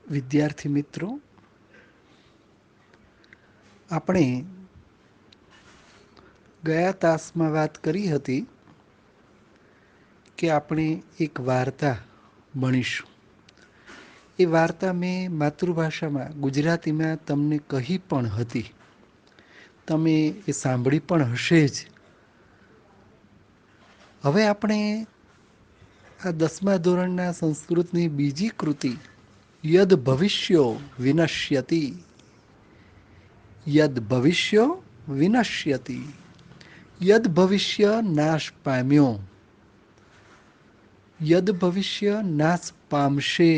વિદ્યાર્થી મિત્રો, આપણે ગયા તાસમાં વાત કરી હતી કે આપણે એક વાર્તા ભણીશું. એ વાર્તા મેં માતૃભાષામાં ગુજરાતીમાં તમને કહી પણ હતી. તમે એ સાંભળી પણ હશે જ. હવે આપણે આ 10મા ધોરણના સંસ્કૃતની બીજી કૃતિ યદ ભવિષ્યો વિનશ્યતિ, યદ ભવિષ્યો વિનશ્યતિ, યદ ભવિષ્ય નાશ પામ્યો, યદ ભવિષ્ય નાશ પામશે.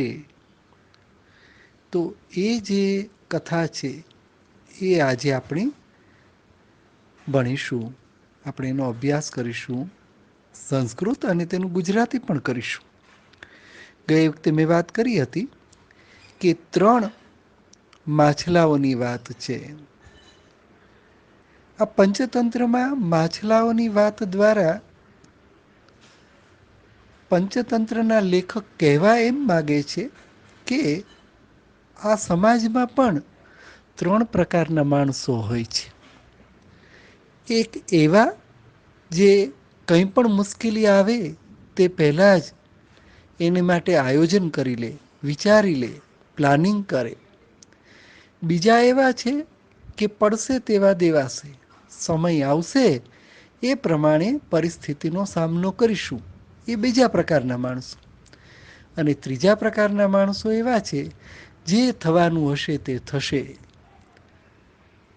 તો એ જે કથા છે એ આજે આપણે ભણીશું. આપણે એનો અભ્યાસ કરીશું સંસ્કૃત અને તેનું ગુજરાતી પણ કરીશું. ગઈ વખતે મેં વાત કરી હતી કે 3 માછલાઓની વાત છે. આ પંચતંત્રમાં માછલાઓની વાત દ્વારા પંચતંત્રના લેખક કહેવા એમ માગે છે કે આ સમાજમાં પણ 3 પ્રકારના માણસો હોય છે. એક એવા જે કંઈ પણ મુશ્કેલી આવે તે પહેલાં જ એને માટે આયોજન કરી લે, વિચારી લે, પ્લાનિંગ કરે. બીજા એવા છે કે પડશે તેવા દેવાશે, સમય આવશે એ પ્રમાણે પરિસ્થિતિનો સામનો કરીશું. એ બીજા પ્રકારના માણસો. અને ત્રીજા પ્રકારના માણસો એવા છે જે થવાનું હશે તે થશે,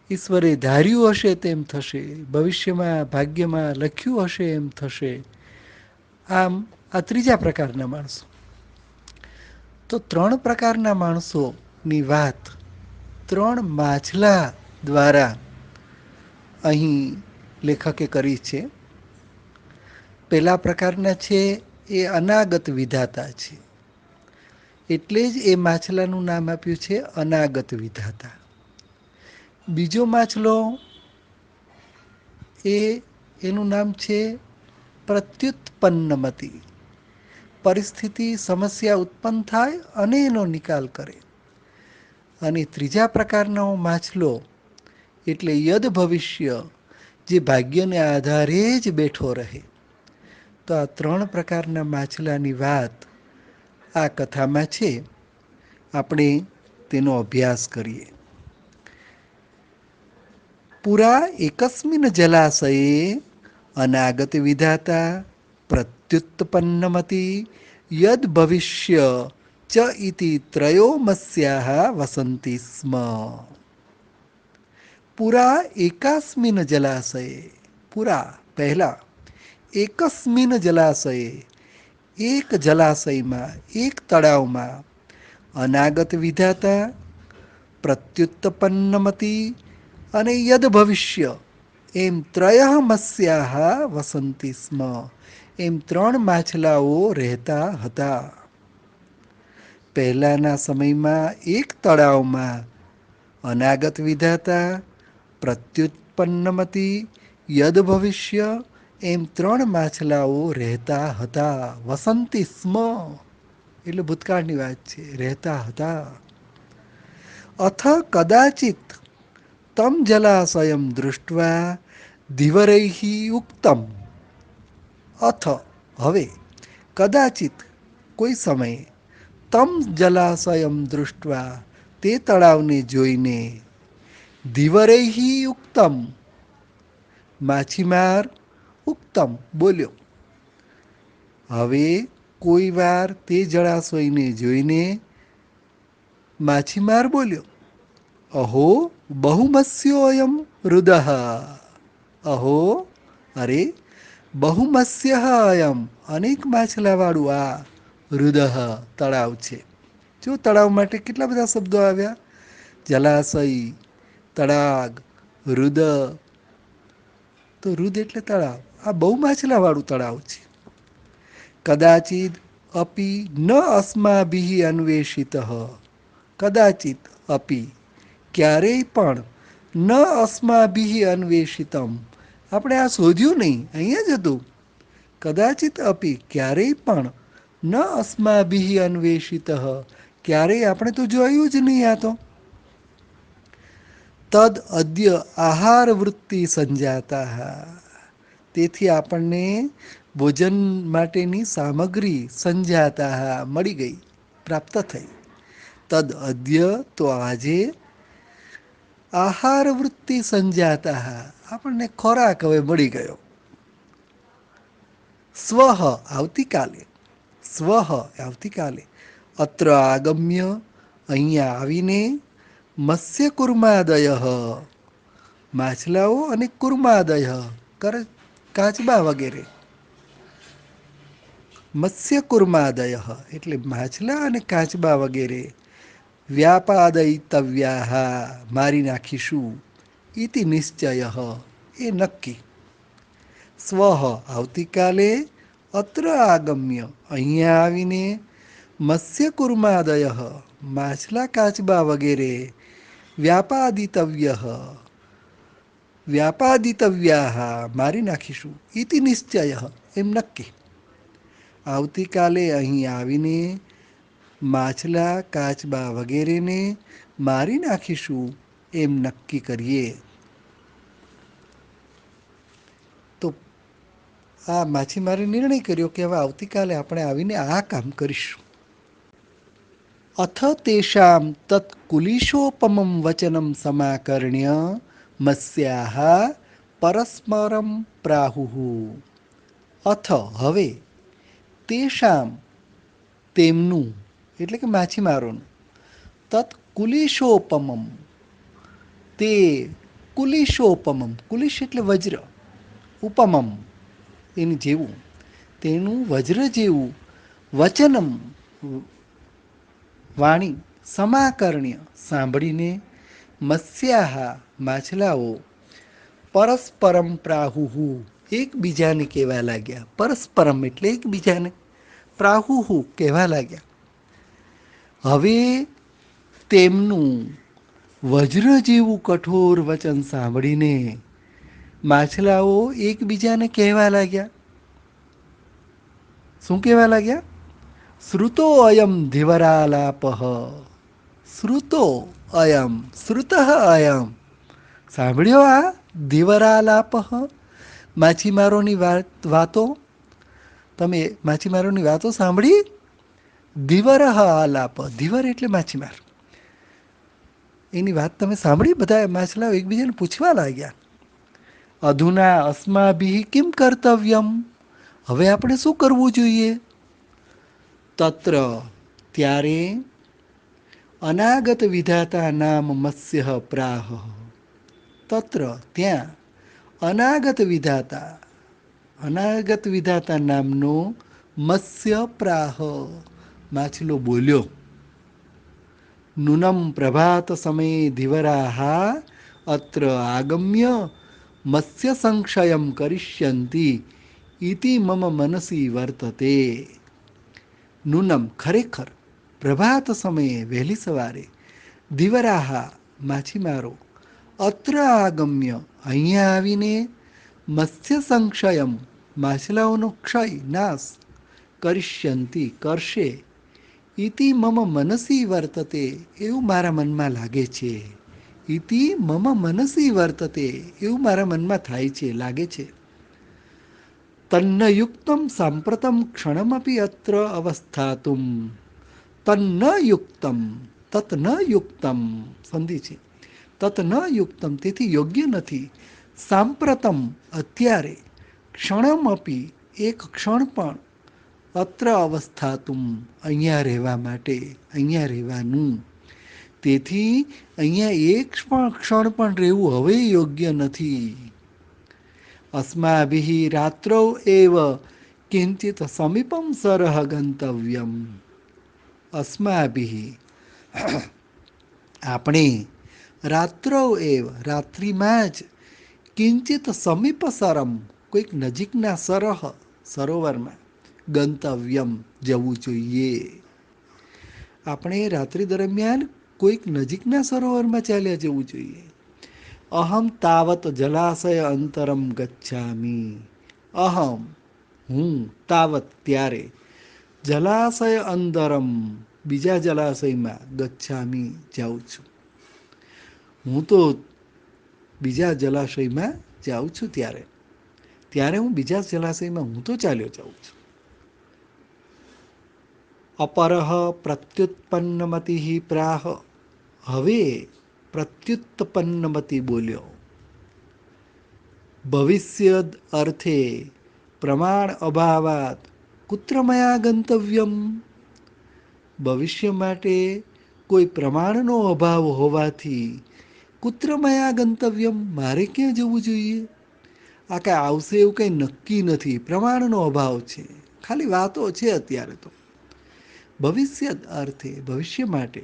ઈશ્વરે ધાર્યું હશે તેમ થશે, ભવિષ્યમાં ભાગ્યમાં લખ્યું હશે એમ થશે. આમ આ ત્રીજા પ્રકારના માણસો. તો 3 પ્રકારના માણસોની વાત 3 માછલા દ્વારા અહીં લેખકે કરી છે. પહેલા પ્રકારના છે એ અનાગત વિધાતા છે. એટલે જ એ માછલાનું નામ આપ્યું છે અનાગત વિધાતા. બીજો માછલો એનું નામ છે પ્રત્યુત્પન્નમતી. પરિસ્થિતિ સમસ્યા ઉત્પન્ન થાય અને એનો નિકાલ કરે. અને ત્રીજા પ્રકારનો માછલો એટલે યદ ભવિષ્ય, જે ભાગ્યને આધારે જ બેઠો રહે. તો આ 3 પ્રકારના માછલાની વાત આ કથામાં છે. આપણે તેનો અભ્યાસ કરીએ. પુરા એકસ્મિન જલાશયે અનાગત વિધાતા પ્રત્યુત્પન્નમતી યદ ભવિષ્ય ચ ઇતિ ત્રયોમસ્યાઃ વસંતિ સ્મ. પુરા એકાસ્મિન જલાશયે, પુરા પહેલા, એકસ્મિન જલાશયે એક જલાશયમાં, એક તળાવમાં, અનાગત વિધાતા પ્રત્યુત્પન્નમતી અને યદ ભવિષ્ય એમ ત્રયમસ્યાઃ વસંતિ સ્મ. એમ 3 માછલાઓ રહેતા હતા. પહેલાના સમયમાં એક તળાવમાં અનાગત વિધાતા, પ્રત્યુત્પન્નમતી, યદ ભવિષ્ય એમ 3 માછલાઓ રહેતા હતા. વસંતિ સ્મ એટલે ભૂતકાળની વાત છે, રહેતા હતા. અથ કદાચિત તમ જલાશયમ દૃષ્ટ્વા ધીવરૈઃ ઉક્તમ. અથ હવે, કદાચિત કોઈ સમયે, તમ જલાશયમ દૃષ્ટ્વા તે તળાવને જોઈને, ધીવરૈઃ ઉક્તમ માછીમાર ઉક્તમ બોલ્યો. હવે કોઈ વાર તે જળાશયને જોઈને માછીમાર બોલ્યો, અહો બહુમસ્યોયમ રુદઃ. અહો અરે, બહુમસ્ય અયમ અનેક માછલાવાળું આ રુદઃ તળાવ છે. જો તળાવ માટે કેટલા બધા શબ્દો આવ્યા. જલાશય, તળાગ, રુદ. તો રુદ એટલે તળાવ. આ બહુ માછલાવાળું તળાવ છે. કદાચિદ અપી ન અસ્માભિઃ અન્વેષિતઃ. કદાચિત અપી ક્યારેય પણ, ન અસ્માભિઃ અન્વેષિતમ આપણે આ શોધ્યું નહીં, અહીંયા જ હતું. કદાચિત અપી ક્યારેય પણ, ન અસ્માભિઃ અન્વેષિતઃ ક્યારેય આપણે તો જોયું જ નહીં. આ તો તદ અદ્ય આહાર વૃત્તિ સંજાતા, તેથી આપણને ભોજન માટેની સામગ્રી સંજાતા મળી ગઈ, પ્રાપ્ત થઈ. તદ અદ્ય તો આજે, આહાર વૃત્તિ સંજાતા આપણને ખોરાક હવે મળી ગયો. સ્વઃ આવતીકાલે, સ્વઃ આવતીકાલે, અત્ર આગમ્ય અહીંયા આવીને, મત્સ્ય કુર્માદય માછલાઓ અને કુર્માદય કાચબા વગેરે, મત્સ્ય કુર્માદય એટલે માછલા અને કાચબા વગેરે, વ્યાપાદયિતવ્યા મારી નાખીશું, ઇતિ નિશ્ચય એ નક્કી. સ્વ આવતીકાલે, અત્ર આગમ્ય અહીંયા આવીને, મત્સ્ય કુર્માદય માછલા કાચબા વગેરે, વ્યાપાદિતવ્યા મારી નાખીશું, ઇતિ નિશ્ચય એમ નક્કી. આવતીકાલે અહીં આવીને માછલા કાચબા વગેરેને મારી નાખીશું એમ નક્કી કરીએ. તો આ માછીમારે નિર્ણય કર્યો કે હવે આવતીકાલે આપણે આવીને આ કામ કરીશું. અથ તેષામ તત્કુલિશોપમં વચનમ સમાકર્ણ્ય મત્સ્યાઃ પરસ્પરમ પ્રાહુઃ. અથ હવે, તેષામ તેમનું એટલે કે માછીમારોનું, તત્કુલિશોપમમ તે કુલિશોપમમ, કુલિશ એટલે વજ્ર, ઉપમમ એની જેવું, તેનું વજ્ર જેવું વચનમ વાણી, સમાકર્ણ્ય સાંભળીને, મત્સ્યાઃ માછલાઓ, પરસ્પરમ પ્રાહુઃ એકબીજાને કહેવા લાગ્યા. પરસ્પરમ એટલે એકબીજાને, પ્રાહુઃ કહેવા લાગ્યા. હવે તેમનું વજ્ર જેવું કઠોર વચન સાંભળીને માછલાઓ એકબીજાને કહેવા લાગ્યા. શું કહેવા લાગ્યા? શ્રુતો અયમ ધીવરાલાપઃ, શ્રુતો અયમ, શ્રુતઃ અયમ, સાંભળ્યો આ ધીવરાલાપઃ, માછીમારોની વાતો. તમે માછીમારોની વાતો સાંભળી? ધીવરઃ આલાપ, ધીવર એટલે માછીમાર, એની વાત તમે સાંભળી? બધા માછલાઓ એકબીજાને પૂછવા લાગ્યા. અધુના અસ્માભિઃ કિમ કર્તવ્યમ, હવે આપણે શું કરવું જોઈએ? તત્ર ત્યારે, અનાગત વિધાતા નામ મત્સ્ય પ્રાહ, તત્ર ત્યાં, અનાગત વિધાતા નામનો મત્સ્ય પ્રાહ માછલો બોલ્યો. નૂનમ પ્રભાત સમયે ધીવરાઃ અત્ર આગમ્ય મત્સ્ય સંક્ષયમ કરિષ્યન્તિ ઇતિ મમ મનસી વર્તતે. નૂનમ ખરેખર, પ્રભાત સમયે વહેલી સવારે, ધીવરાઃ માછીમારો, અત્ર આગમ્ય અહીંયા આવીને, મત્સ્ય સંક્ષયમ માછલાઓનો ક્ષય નાશ, કરિષ્યન્તિ કરશે, ઇતિ મમ મનસી વર્તતે એવું મારા મનમાં લાગે છે. ઇતિ મમ મનસી વર્તતે એવું મારા મનમાં થાય છે, લાગે છે. તન્ન યુક્તમ સાંપ્રતમ ક્ષણમપી અત્ર અવસ્થાતુમ, તન્ન યુક્તમ, તત ન યુક્તમ સંધિ છે, તત ન યુક્તમ તેથી યોગ્ય નથી, સાંપ્રતમ અત્યારે, ક્ષણમપી એક ક્ષણ પણ, અત્ર અવસ્થાતુમ અહીંયા રહેવા માટે, અહીંયા રહેવાનું, તેથી અહીંયા એક ક્ષણ પણ રહેવું હવે યોગ્ય નથી. અસ્માભિઃ રાત્રૌ એવ કિંચિત સમીપમ સરહ ગંતવ્યમ, અસ્માભિઃ આપણે, રાત્રૌ એવ રાત્રિમાં જ, કિંચિત સમીપ સરમ કોઈક નજીકના સરહ સરોવરમાં, ગંતવ્યમ જવું જોઈએ. આપણે રાત્રિ દરમિયાન કોઈક નજીકના સરોવરમાં ચાલ્યા જવું જોઈએ. અહમ તાવત જલાશય અંતરમ ગચ્છામિ, અહમ હું, તાવત ત્યારે, જલાશય અંતરમ બીજા જલાશયમાં ગચ્છામી જાઉં છું. હું તો બીજા જલાશયમાં જાઉં છું ત્યારે હું બીજા જલાશયમાં હું તો ચાલ્યો જાઉં છું. અપરહ પ્રત્યુત્પન્નમતિ પ્રાહ. હવે પ્રત્યુત્પન્નમતિ બોલ્યો. ભવિષ્યદ અર્થે પ્રમાણ અભાવાત કુત્ર મયા ગંતવ્યમ. ભવિષ્ય માટે કોઈ પ્રમાણનો અભાવ હોવાથી કુત્ર મયા ગંતવ્યમ, મારે ક્યાં જવું જોઈએ? આ કાંઈ આવશે એવું કંઈ નક્કી નથી, પ્રમાણનો અભાવ છે, ખાલી વાતો છે અત્યારે તો. ભવિષ્ય અર્થે ભવિષ્ય માટે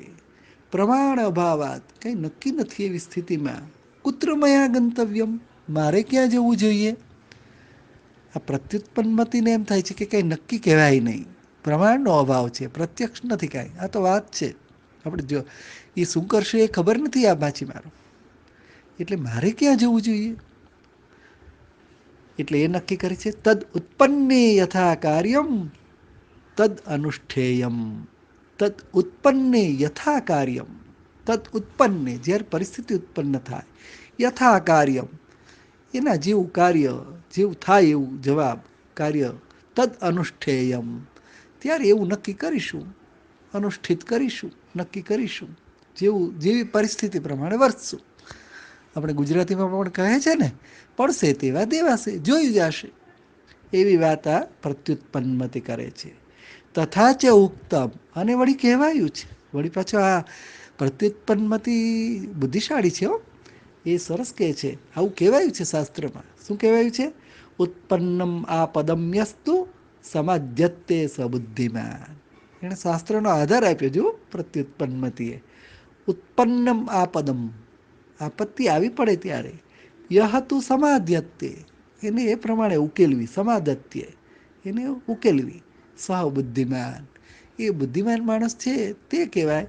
પ્રમાણ અભાવાત, કંઈ નક્કી નથી એવી સ્થિતિમાં કુત્ર મયા ગંતવ્યમ, મારે ક્યાં જવું જોઈએ? આ પ્રત્યુત્પન્નમતિને એમ થાય છે કે કંઈ નક્કી કહેવાય નહીં, પ્રમાણનો અભાવ છે, પ્રત્યક્ષ નથી કાંઈ, આ તો વાત છે. આપણે જો એ શું કરશે એ ખબર નથી આ માછીમારો, એટલે મારે ક્યાં જવું જોઈએ? એટલે એ નક્કી કરે છે તદ ઉત્પન્ને યથા કાર્યમ તદ અનુષ્ઠેયમ. તદ ઉત્પન્ને યથા કાર્યમ, તદ ઉત્પન્ને, જ્યારે પરિસ્થિતિ ઉત્પન્ન થાય, યથા કાર્યમ, એના જેવું કાર્ય, જેવું થાય એવું જવાબ, કાર્ય, તદ અનુષ્ઠેયમ, ત્યારે એવું નક્કી કરીશું, અનુષ્ઠિત કરીશું, નક્કી કરીશું, જેવી પરિસ્થિતિ પ્રમાણે વર્તશું. આપણે ગુજરાતીમાં પણ કહે છે ને, પડશે તેવા દેવાશે, જોઈ જશે, એવી વાત આ પ્રત્યુત્પન્નમતિ કરે છે. તથા ચ ઉક્તમ, અને વળી કહેવાયું છે, વળી પાછો આ પ્રત્યુત્પન્નમતિ બુદ્ધિશાળી છે હો, એ સરસ કહે છે, આવું કહેવાયું છે શાસ્ત્રમાં. શું કહેવાયું છે? ઉત્પન્નમ આ પદમ્યસ્તુ સમાધ્યતે સબુદ્ધિમાન. એણે શાસ્ત્રનો આધાર આપ્યો જો પ્રત્યુત્પન્નમતિએ. ઉત્પન્નમ આ પદમ, આપત્તિ આવી પડે ત્યારે, યહ તું સમાધ્યતે, એને એ પ્રમાણે ઉકેલવી, સમાધત્ય, એને ઉકેલવી, સહ બુદ્ધિમાન, એ બુદ્ધિમાન માણસ છે તે કહેવાય.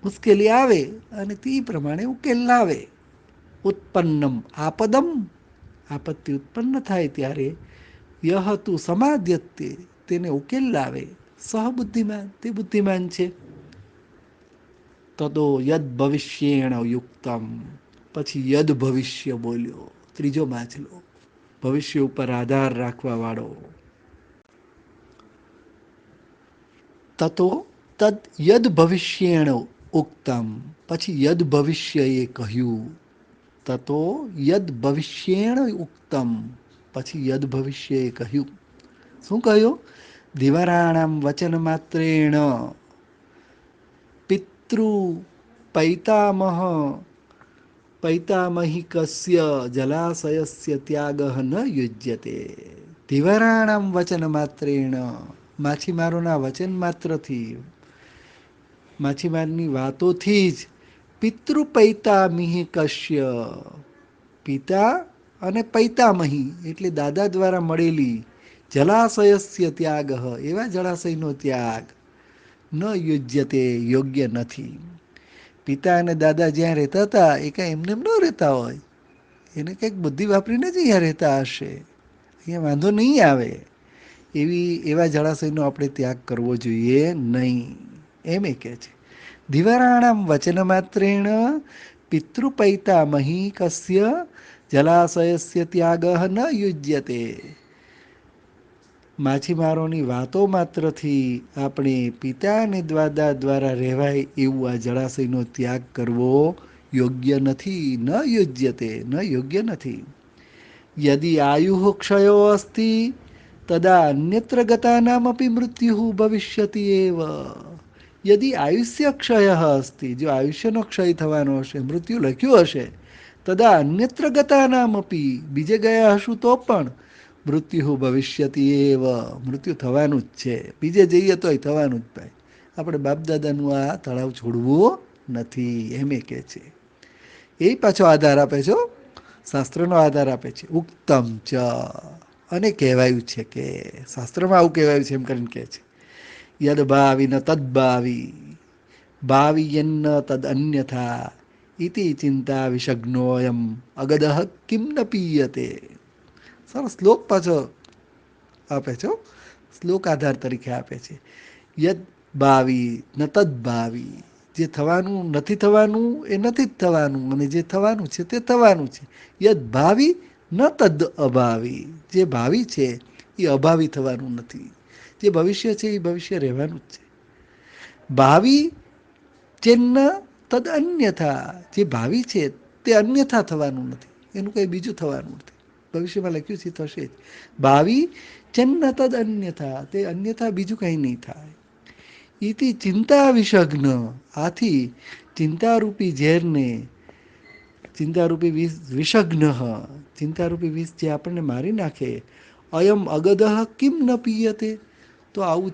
મુશ્કેલી આવે અને તે પ્રમાણે ઉકેલ લાવે. ઉત્પન્નમ આપદમ, આપત્તિ ઉત્પન્ન થાય ત્યારે, યહ તું સમાધ્યતે, તેને ઉકેલ લાવે, સહ બુદ્ધિમાન, તે બુદ્ધિમાન છે. તદો યદ ભવિષ્યેણ યુક્તમ, પછી યદ ભવિષ્ય બોલ્યો, ત્રીજો માછલો, ભવિષ્ય ઉપર આધાર રાખવા વાળો. તતો તદ યદ ભવિષ્યેણ ઉક્તમ, પછી યદ ભવિષ્યએ કહ્યું. તતો યદ ભવિષ્યેણ ઉક્તમ, પછી યદ ભવિષ્યએ કહ્યું. શું કહ્યું? દિવારાણામ વચન માત્રેણ પિતૃ પૈતામહ પૈતામહિકસ્ય જલાશયસ્ય ત્યાગ ન યુજ્યતે. ધીવરાણામ વચન માત્રેણ, માછીમારોના વચન માત્રથી, માછીમારની વાતોથી જ, પિતૃ પૈતામહિ કશ્ય, પિતા અને પૈતામહી એટલે દાદા દ્વારા મળેલી, જલાશયસ્ય ત્યાગ, એવા જળાશયનો ત્યાગ, ન યુજ્યતે, યોગ્ય નથી. પિતા અને દાદા જ્યાં રહેતા હતા એ કાંઈ એમને એમ ન રહેતા હોય, એને કંઈક બુદ્ધિ વાપરીને જ અહીંયા રહેતા હશે, અહીંયા વાંધો નહીં આવે. એવા જળાશયનો આપણે ત્યાગ કરવો જોઈએ નહીં, એમ એ કહે છે. દિવારાણામ વચન માત્રેણ પિતૃપૈતામહી કસ્ય જલાશયસ્ય ત્યાગ ન યુજ્યતે. માછીમારોની વાતો માત્રથી આપણે પિતા અને દાદા દ્વારા રહેવાય એવું આ જળાશયનો ત્યાગ કરવો યોગ્ય નથી, ન યુજ્યતે, ન યોગ્ય નથી. યદિ આયુ ક્ષયો અસ્તિ તદા અન્યત્ર ગતાનામપી મૃત્યુ ભવિષ્યતિ એવ. યદિ આયુષ્ય ક્ષય અસ્તિ, જો આયુષ્યનો ક્ષય થવાનો હશે, મૃત્યુ લખ્યું હશે, તદા અન્યત્ર ગતાનામપી, બીજે ગયા હશું તો પણ, મૃત્યુ ભવિષ્યતિ એવ, મૃત્યુ થવાનું જ છે, બીજે જઈએ તોય થવાનું જ. ભાઈ આપણે બાપદાદાનું આ તળાવ છોડવું નથી, એમ એ કહે છે. એ પાછો આધાર આપે છે, શાસ્ત્રનો આધાર આપે છે. ઉક્તમ ચ, અને કહેવાયું છે કે, શાસ્ત્રમાં આવું કહેવાયું છે એમ કરીને કહે છે. યદ ભાવિ ન તદ ભાવી, ભાવિ યન્ન તદ અન્યથા, ઇતિ ચિંતા વિષગ્નોયમ અગદઃ કિમ ન પીયતે. સરસ શ્લોક પાછો આપે છે, શ્લોક આધાર તરીકે આપે છે. યદ ભાવી ન તદ્ભાવી, જે થવાનું નથી થવાનું એ નથી જ થવાનું, અને જે થવાનું છે તે થવાનું છે. યદ ભાવિ ન તદ અભાવી, જે ભાવિ છે એ અભાવી થવાનું નથી, જે ભવિષ્ય છે એ ભવિષ્ય રહેવાનું જ છે. ભાવિ ચેન્ન તદ અન્યથા, જે ભાવિ છે તે અન્યથા થવાનું નથી, એનું કંઈ બીજું થવાનું નથી. ભવિષ્યમાં લખ્યું છે થશે જ. ભાવિ ચેન્ન તદ અન્યથા, તે અન્યથા બીજું કંઈ નહીં થાય. ઇતિ ચિંતા વિષગ્ન, આથી ચિંતારૂપી ઝેરને, ચિંતારૂપી વિષગ્ન, ચિંતારૂપી વિષ જે આપણને મારી નાખે, અયમ અગદહ કિમ ન પીયતે, તો આવું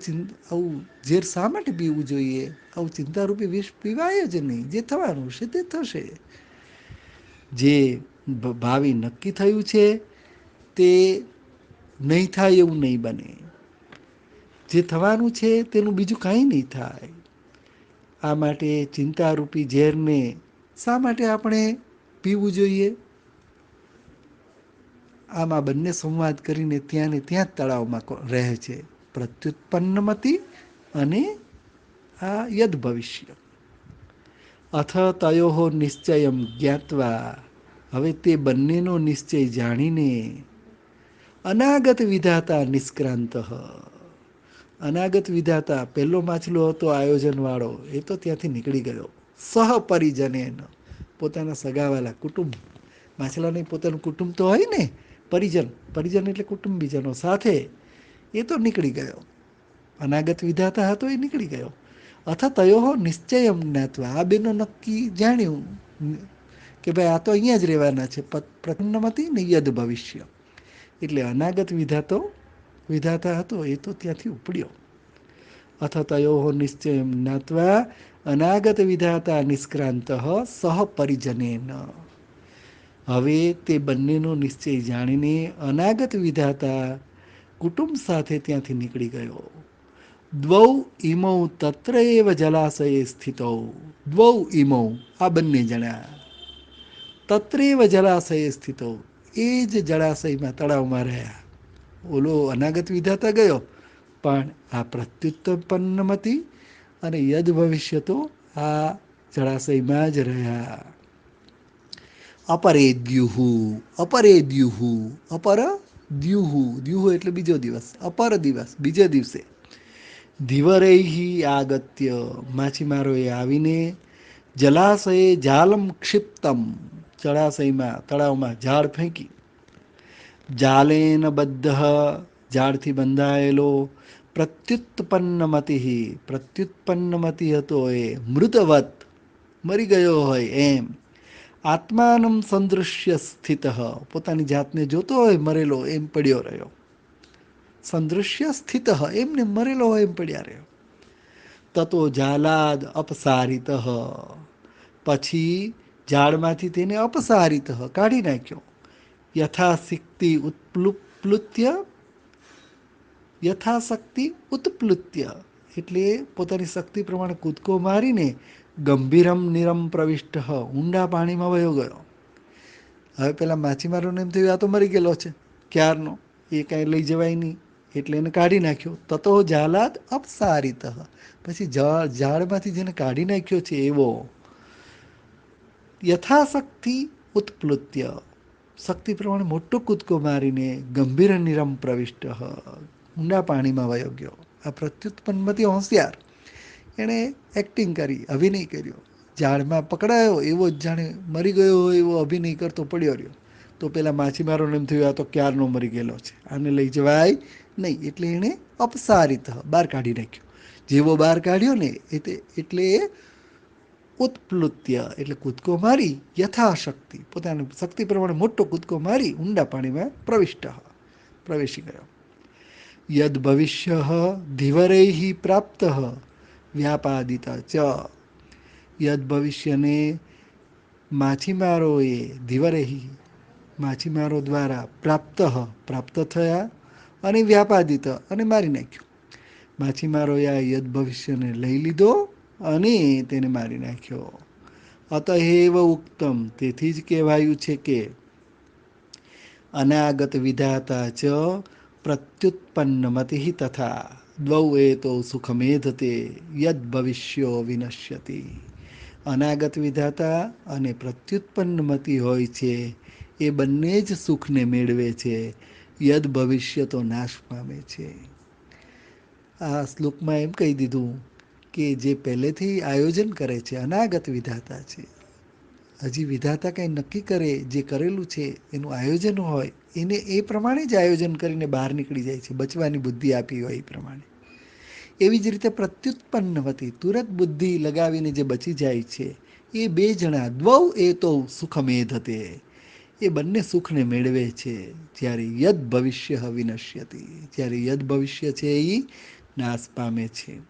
ઝેર શા માટે પીવું જોઈએ? આવું ચિંતારૂપી વિષ પીવાય જ નહીં. જે થવાનું છે તે થશે. જે ભાવિ નક્કી થયું છે તે નહીં થાય એવું નહીં બને. જે થવાનું છે તેનું બીજું કાંઈ નહીં થાય. આ માટે ચિંતારૂપી ઝેરને શા માટે આપણે પીવું જોઈએ? આમ આ બંને સંવાદ કરીને ત્યાં ને ત્યાં જ તળાવમાં રહે છે, પ્રત્યુત્પન્નમતી અને આ યદ ભવિષ્ય. અથ તયોઃ નિશ્ચયમ જ્ઞાત્વા, હવે તે બંનેનો નિશ્ચય જાણીને, અનાગત વિધાતા નિષ્ક્રાંત, અનાગત વિધાતા પહેલો માછલો હતો આયોજનવાળો, એ તો ત્યાંથી નીકળી ગયો. સહ પરિજનેન, પોતાના સગાવાલા કુટુંબ, માછલાને પોતાનું કુટુંબ તો હોય ને, પરિજન, પરિજન એટલે કુટુંબીજનો સાથે, એ તો નીકળી ગયો. અનાગત વિધાતા હતો એ નીકળી ગયો. અથ તયોઃ નિશ્ચયમ જ્ઞાત્વા, આ બેનો નક્કી જાણ્યું કે ભાઈ આ તો અહીંયા જ રહેવાના છે, પ્રસન્નમતી ને યદ ભવિષ્ય, એટલે અનાગત વિધાતા હતો એ તો ત્યાંથી ઉપડ્યો. અથ તયોઃ નિશ્ચયમ જ્ઞાત્વા અનાગત વિધાતા નિષ્ક્રાંત સહ પરિજનેન, હવે તે બંનેનો નિશ્ચય જાણીને અનાગત વિધાતા કુટુંબ સાથે ત્યાંથી નીકળી ગયો. દ્વૌ ઇમૌ તત્ર એવ જલાશયે સ્થિતૌ, દ્વૌ ઇમૌ, આ બંને જણા, તત્રેવ જલાશયે સ્થિતૌ, એ જ જળાશયમાં તળાવમાં રહ્યા. ઓલો અનાગત વિધાતા ગયો, પણ આ પ્રત્યુત્પન્નમતી અને યદ ભવિષ્ય તો આ જળાશયમાં જ રહ્યા. અપરેદ્યુહુ, અપરેદ્યુહુ, અપર દ્યુહુ, દ્યુહુ એટલે બીજો દિવસ, અપર દિવસ, બીજે દિવસે. ધીવરૈહી આગત્ય, માછીમારોએ આવીને, જલાશયે જાલમ ક્ષિપ્તમ, જળાશયમાં તળાવમાં ઝાડ ફેંકી, જાલેન બદ્ધ, ઝાડથી બંધાયેલો, પ્રત્યુત્પન્નમતિ, પ્રત્યુત્પન્નમતિ હતો એ મૃતવત, મરી ગયો હોય એમ, આત્માનમ સંદૃશ્ય સ્થિત, પોતાની જાતને જોતો હોય મરેલો એમ પડ્યો રહ્યો. સંદૃશ્ય સ્થિત, એમને મરેલો હોય એમ પડ્યા રહ્યો. તતો જાલાદ અપસારિત, પછી ઝાડમાંથી તેને અપસારિત, કાઢી નાખ્યો. યથાશક્તિ ઉત્પ્લુત્ય, યથાશક્તિ ઉત્પ્લુત્ય, એટલે પોતાની શક્તિ પ્રમાણે કૂદકો મારીને ગંભીરમ નિરમ પ્રવિષ્ટ, ઊંડા પાણીમાં વયો ગયો. હવે પેલા માછીમારોને એમ થયું આ તો મરી ગયેલો છે ક્યારનો, એ કાંઈ લઈ જવાય નહીં, એટલે એને કાઢી નાખ્યો. તતો જાલાદ અપસારિત, પછી ઝાડમાંથી જેને કાઢી નાખ્યો છે એવો, યથાશક્તિ ઉત્પ્લુત્ય, શક્તિ પ્રમાણે મોટો કૂદકો મારીને ગંભીર નિરમ પ્રવિષ્ટ, ઊંડા પાણીમાં વયો ગયો. આ પ્રત્યુત્પન્નમતી હોશિયાર, એણે એક્ટિંગ કરી, અભિનય કર્યો. ઝાડમાં પકડાયો એવો જ જાણે મરી ગયો હોય એવો અભિનય કરતો પડ્યો રહ્યો. તો પેલા માછીમારોને એમ થયું આ તો ક્યારનો મરી ગયેલો છે, આને લઈ જવાય નહીં, એટલે એણે અપસારિત, બહાર કાઢી નાખ્યો. જેવો બહાર કાઢ્યો ને એટલે ઉત્પ્લુત્ય, એટલે કૂદકો મારી, યથાશક્તિ, પોતાની શક્તિ પ્રમાણે મોટો કૂદકો મારી ઊંડા પાણીમાં પ્રવેશી ગયો. યદ ભવિષ્ય ધીવરૈઃ પ્રાપ્ત વ્યાપાદિત ચ, યદ ભવિષ્યને માછીમારોએ, ધીવરૈઃ, માછીમારો દ્વારા પ્રાપ્ત થયા, અને વ્યાપાદિત, અને મારી નાખ્યું. માછીમારોએ આ યદ ભવિષ્યને લઈ લીધો અને તેને મારી નાખ્યો. અતએવ ઉક્તમ, તેથી જ કહેવાયું છે કે અનાગત વિધાતા ચ પ્રત્યુત્પન્નમતિ તથા, દ્વૌ એતો સુખમેધતે યદ ભવિષ્યો વિનશ્યતિ. અનાગત વિધાતા અને પ્રત્યુત્પન્નમતી હોય છે એ બંને જ સુખને મેળવે છે, યદ ભવિષ્ય તો નાશ પામે છે. આ શ્લોકમાં એમ કહી દીધું કે જે પહેલેથી આયોજન કરે છે અનાગત વિધાતા છે. હજી વિધાતા કંઈ નક્કી કરે, જે કરેલું છે એનું આયોજન હોય એને એ પ્રમાણે જ આયોજન કરીને બહાર નીકળી જાય છે, બચવાની બુદ્ધિ આપી હોય એ પ્રમાણે. એવી જ રીતે પ્રત્યુત્પન્નવતી, તુરત બુદ્ધિ લગાવીને જે બચી જાય છે એ બે જણા દ્વૌ એતો સુખમેધતે, એ બંને સુખને મેળવે છે. જ્યારે યદ ભવિષ્ય વિનશ્યતિ, જ્યારે યદ ભવિષ્ય છે એ નાશ પામે છે.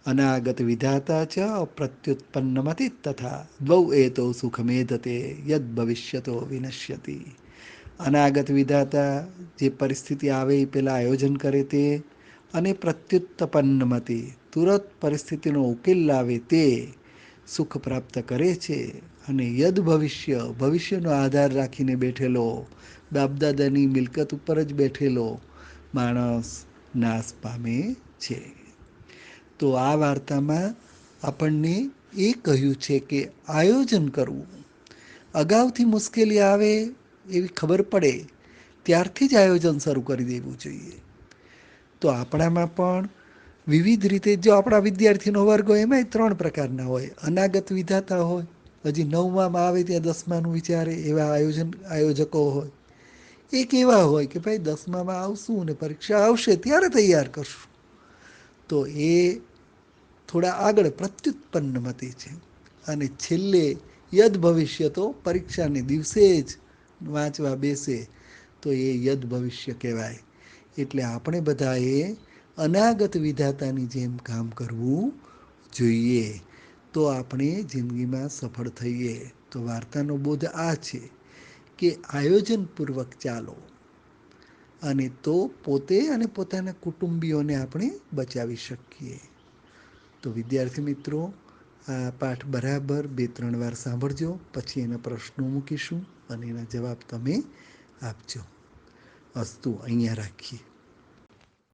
અનાગત વિધાતા ચ પ્રત્યુત્પન્નમતિ તથા દ્વૌ એતો સુખમેધતે યદ ભવિષ્યતો વિનશ્યતિ. અનાગત વિધાતા જે પરિસ્થિતિ આવે એ પહેલાં આયોજન કરે તે, અને પ્રત્યુત્પન્નમતી તુરત પરિસ્થિતિનો ઉકેલ લાવે તે સુખ પ્રાપ્ત કરે છે. અને યદ ભવિષ્ય, ભવિષ્યનો આધાર રાખીને બેઠેલો, બાપદાદાની મિલકત ઉપર જ બેઠેલો માણસ નાશ પામે છે. તો આ વાર્તામાં આપણને એ કહ્યું છે કે આયોજન કરવું. અગાઉથી મુશ્કેલી આવે એવી ખબર પડે ત્યારથી જ આયોજન શરૂ કરી દેવું જોઈએ. તો આપણામાં પણ વિવિધ રીતે, જો આપણા વિદ્યાર્થીનો વર્ગ હોય એમાંય 3 પ્રકારના હોય. અનાગત વિધાતા હોય, હજી 9માં આવે ત્યાં 10માનું વિચારે એવા આયોજકો હોય. એક એવા હોય કે ભાઈ 10માં આવશું ને પરીક્ષા આવશે ત્યારે તૈયાર કરશું. તો એ થોડા આગળ પ્રત્યુત્પન્નમતી છે. અને છેલ્લે યદ ભવિષ્ય, તો પરીક્ષાને દિવસે જ વાંચવા બેસે તો એ યદ ભવિષ્ય કહેવાય. એટલે આપણે બધાએ અનાગત વિધાતાની જેમ કામ કરવું જોઈએ, તો આપણે જિંદગીમાં સફળ થઈએ. તો વાર્તાનો બોધ આ છે કે આયોજનપૂર્વક ચાલો, અને તો પોતે અને પોતાના કુટુંબીઓને આપણે બચાવી શકીએ. તો વિદ્યાર્થી મિત્રો, આ પાઠ બરાબર 2-3 વાર સાંભળજો, પછી એના પ્રશ્નો મૂકીશું અને એના જવાબ તમે આપજો. અસ્તુ, અહીંયા રાખીએ.